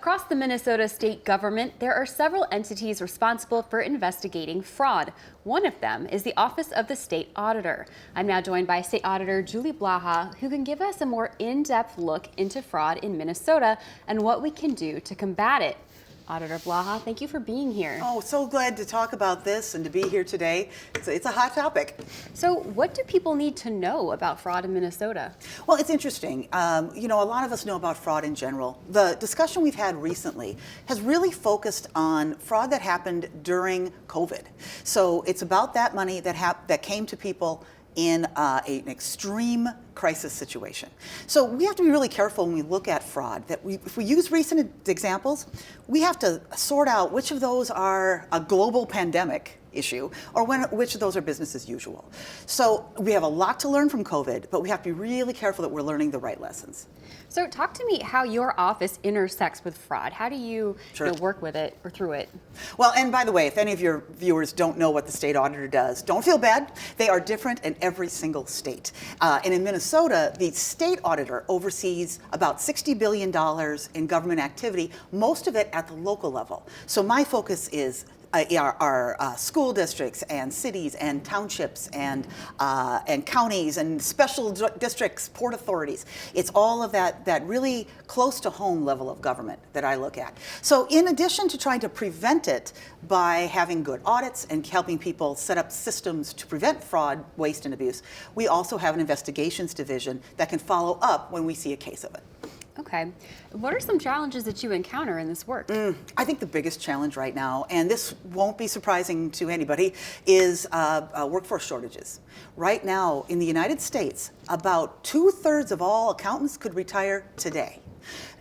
Across the Minnesota state government, there are several entities responsible for investigating fraud. One of them is the Office of the State Auditor. I'm now joined by State Auditor Julie Blaha, who can give us a more in-depth look into fraud in Minnesota and what we can do to combat it. Auditor Blaha, thank you for being here. Oh, so glad to talk about this and to be here today. It's a hot topic. So what do people need to know about fraud in Minnesota? Well, it's interesting. A lot of us know about fraud in general. The discussion we've had recently has really focused on fraud that happened during COVID. So it's about that money that came to people in an extreme crisis situation. So we have to be really careful when we look at fraud, that if we use recent examples, we have to sort out which of those are a global pandemic issue or which of those are business as usual. So we have a lot to learn from COVID, but we have to be really careful that we're learning the right lessons. So talk to me how your office intersects with fraud. How do you, work with it or through it? Well, and by the way, if any of your viewers don't know what the state auditor does, don't feel bad. They are different in every single state. And in Minnesota, the state auditor oversees about $60 billion in government activity, most of it at the local level. So my focus is our school districts and cities and townships and counties and special districts, port authorities. It's all of that really close to home level of government that I look at. So in addition to trying to prevent it by having good audits and helping people set up systems to prevent fraud, waste, and abuse, we also have an investigations division that can follow up when we see a case of it. Okay. What are some challenges that you encounter in this work? I think the biggest challenge right now, and this won't be surprising to anybody, is workforce shortages. Right now in the United States, about 2/3 of all accountants could retire today.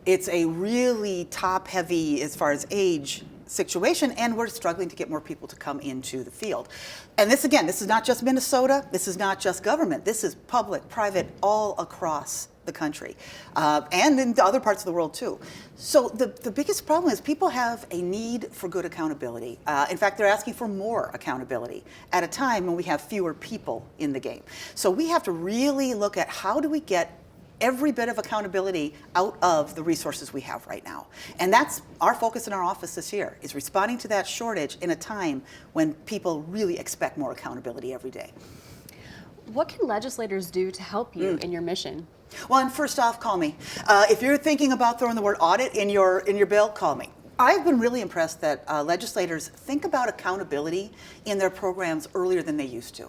It's a really top-heavy, as far as age, situation, and we're struggling to get more people to come into the field. And this is not just Minnesota, this is not just government, this is public, private, all across the country, and in other parts of the world too. So the biggest problem is people have a need for good accountability. In fact, they're asking for more accountability at a time when we have fewer people in the game. So we have to really look at how do we get every bit of accountability out of the resources we have right now. And that's our focus in our office this year, is responding to that shortage in a time when people really expect more accountability every day. What can legislators do to help you in your mission? Well, and first off, call me. If you're thinking about throwing the word audit in your bill, call me. I've been really impressed that legislators think about accountability in their programs earlier than they used to.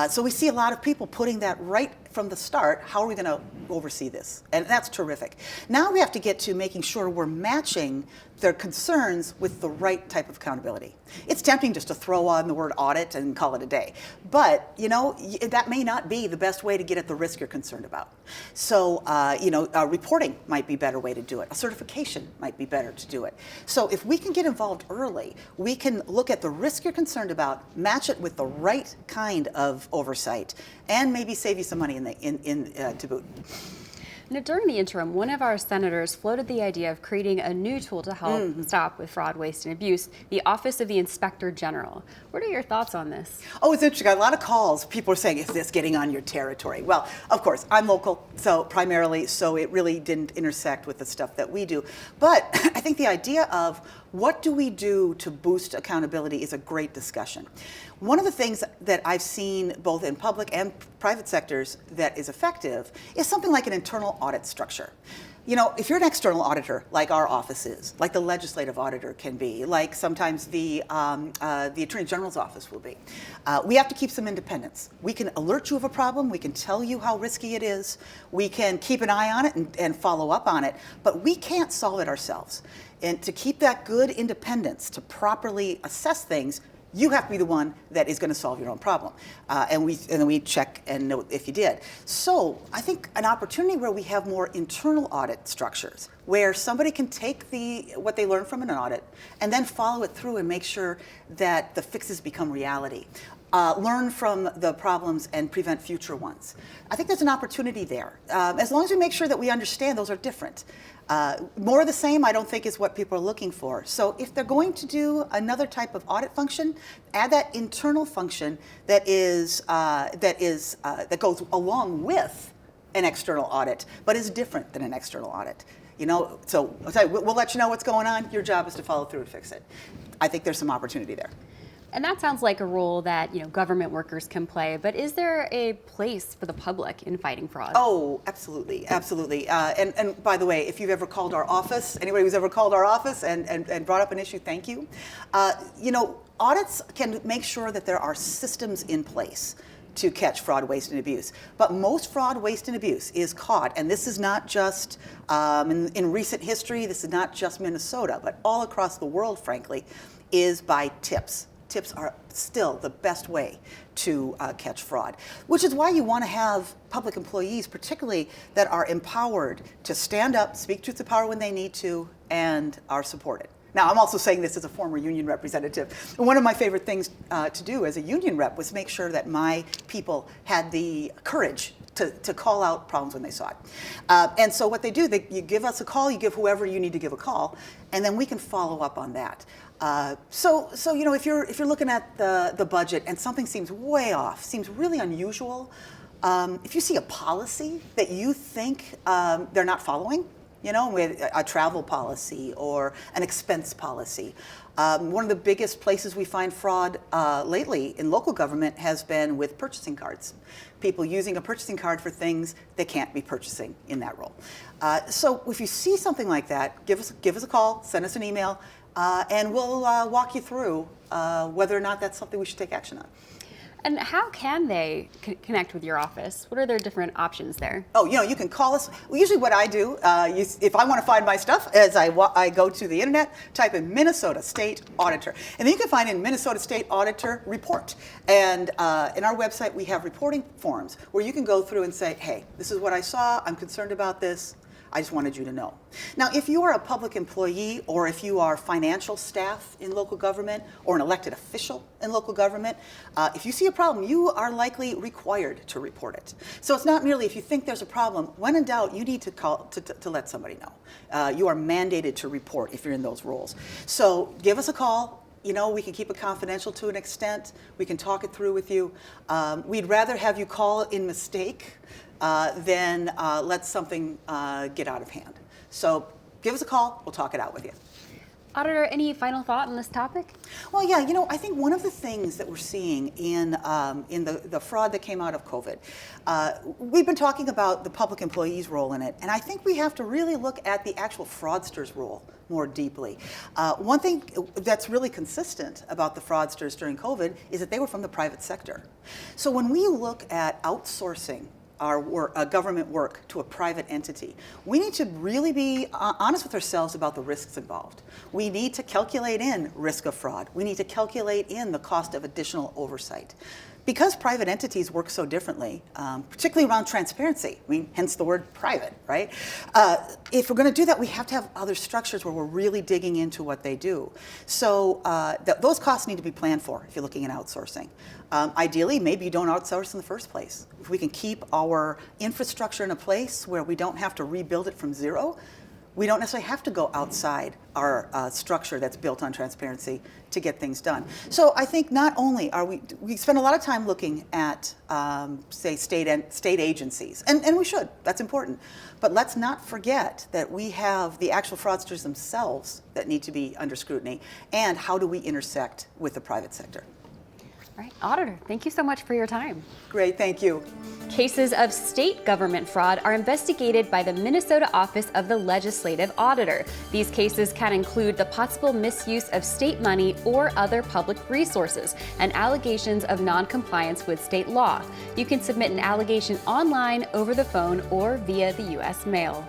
So we see a lot of people putting that right from the start. How are we going to oversee this? And that's terrific. Now we have to get to making sure we're matching their concerns with the right type of accountability. It's tempting just to throw on the word audit and call it a day. But, that may not be the best way to get at the risk you're concerned about. So, reporting might be a better way to do it. A certification might be better to do it. So if we can get involved early, we can look at the risk you're concerned about, match it with the right kind of oversight, and maybe save you some money to boot. Now, during the interim, one of our senators floated the idea of creating a new tool to help stop with fraud, waste, and abuse, the Office of the Inspector General. What are your thoughts on this? Oh, it's interesting. I got a lot of calls. People are saying, is this getting on your territory? Well, of course, I'm local, so it really didn't intersect with the stuff that we do. But I think the idea of what do we do to boost accountability is a great discussion. One of the things that I've seen both in public and private sectors that is effective is something like an internal audit structure. If you're an external auditor, like our office is, like the legislative auditor can be, like sometimes the Attorney General's office will be, we have to keep some independence. We can alert you of a problem, we can tell you how risky it is, we can keep an eye on it and follow up on it, but we can't solve it ourselves. And to keep that good independence, to properly assess things, you have to be the one that is going to solve your own problem. And then we check and note if you did. So I think an opportunity where we have more internal audit structures, where somebody can take what they learned from an audit and then follow it through and make sure that the fixes become reality. Learn from the problems and prevent future ones. I think there's an opportunity there. As long as we make sure that we understand those are different. More of the same, I don't think, is what people are looking for. So if they're going to do another type of audit function, add that internal function that goes along with an external audit, but is different than an external audit. So I'll tell you, we'll let you know what's going on. Your job is to follow through and fix it. I think there's some opportunity there. And that sounds like a role that government workers can play, but is there a place for the public in fighting fraud? Oh, absolutely, absolutely. And by the way, if you've ever called our office, anybody who's ever called our office and brought up an issue, thank you. Audits can make sure that there are systems in place to catch fraud, waste, and abuse. But most fraud, waste, and abuse is caught, and this is not just in recent history, this is not just Minnesota, but all across the world, frankly, is by tips. Tips are still the best way to catch fraud, which is why you want to have public employees, particularly that are empowered to stand up, speak truth to power when they need to, and are supported. Now, I'm also saying this as a former union representative. And one of my favorite things to do as a union rep was make sure that my people had the courage to call out problems when they saw it. And so what they do, you give us a call, you give whoever you need to give a call, and then we can follow up on that. So if you're looking at the budget and something seems way off, seems really unusual, if you see a policy that you think they're not following, with a travel policy or an expense policy. One of the biggest places we find fraud lately in local government has been with purchasing cards. People using a purchasing card for things they can't be purchasing in that role. So if you see something like that, give us a call, send us an email, and we'll walk you through whether or not that's something we should take action on. And how can they connect with your office? What are their different options there? Oh, you can call us. Well, usually what I do, if I want to find my stuff, is I go to the internet, type in Minnesota State Auditor. And then you can find in Minnesota State Auditor Report. And in our website, we have reporting forms where you can go through and say, hey, this is what I saw. I'm concerned about this. I just wanted you to know. Now, if you are a public employee or if you are financial staff in local government or an elected official in local government, if you see a problem, you are likely required to report it. So it's not merely if you think there's a problem. When in doubt, you need to call to let somebody know. You are mandated to report if you're in those roles. So give us a call. We can keep it confidential to an extent. We can talk it through with you. We'd rather have you call in mistake than let something get out of hand. So give us a call. We'll talk it out with you. Auditor, any final thought on this topic? Well, yeah, I think one of the things that we're seeing in the fraud that came out of COVID, we've been talking about the public employee's role in it, and I think we have to really look at the actual fraudster's role more deeply. One thing that's really consistent about the fraudsters during COVID is that they were from the private sector. So when we look at outsourcing our work, government work to a private entity, we need to really be honest with ourselves about the risks involved. We need to calculate in risk of fraud. We need to calculate in the cost of additional oversight. Because private entities work so differently, particularly around transparency, hence the word private, right? If we're going to do that, we have to have other structures where we're really digging into what they do. So those costs need to be planned for if you're looking at outsourcing. Ideally, maybe you don't outsource in the first place. If we can keep our infrastructure in a place where we don't have to rebuild it from zero, we don't necessarily have to go outside our structure that's built on transparency to get things done. So I think not only are we spend a lot of time looking at, say, state agencies, and we should, that's important. But let's not forget that we have the actual fraudsters themselves that need to be under scrutiny, and how do we intersect with the private sector. All right, Auditor, thank you so much for your time. Great, thank you. Cases of state government fraud are investigated by the Minnesota Office of the Legislative Auditor. These cases can include the possible misuse of state money or other public resources and allegations of non-compliance with state law. You can submit an allegation online, over the phone, or via the U.S. mail.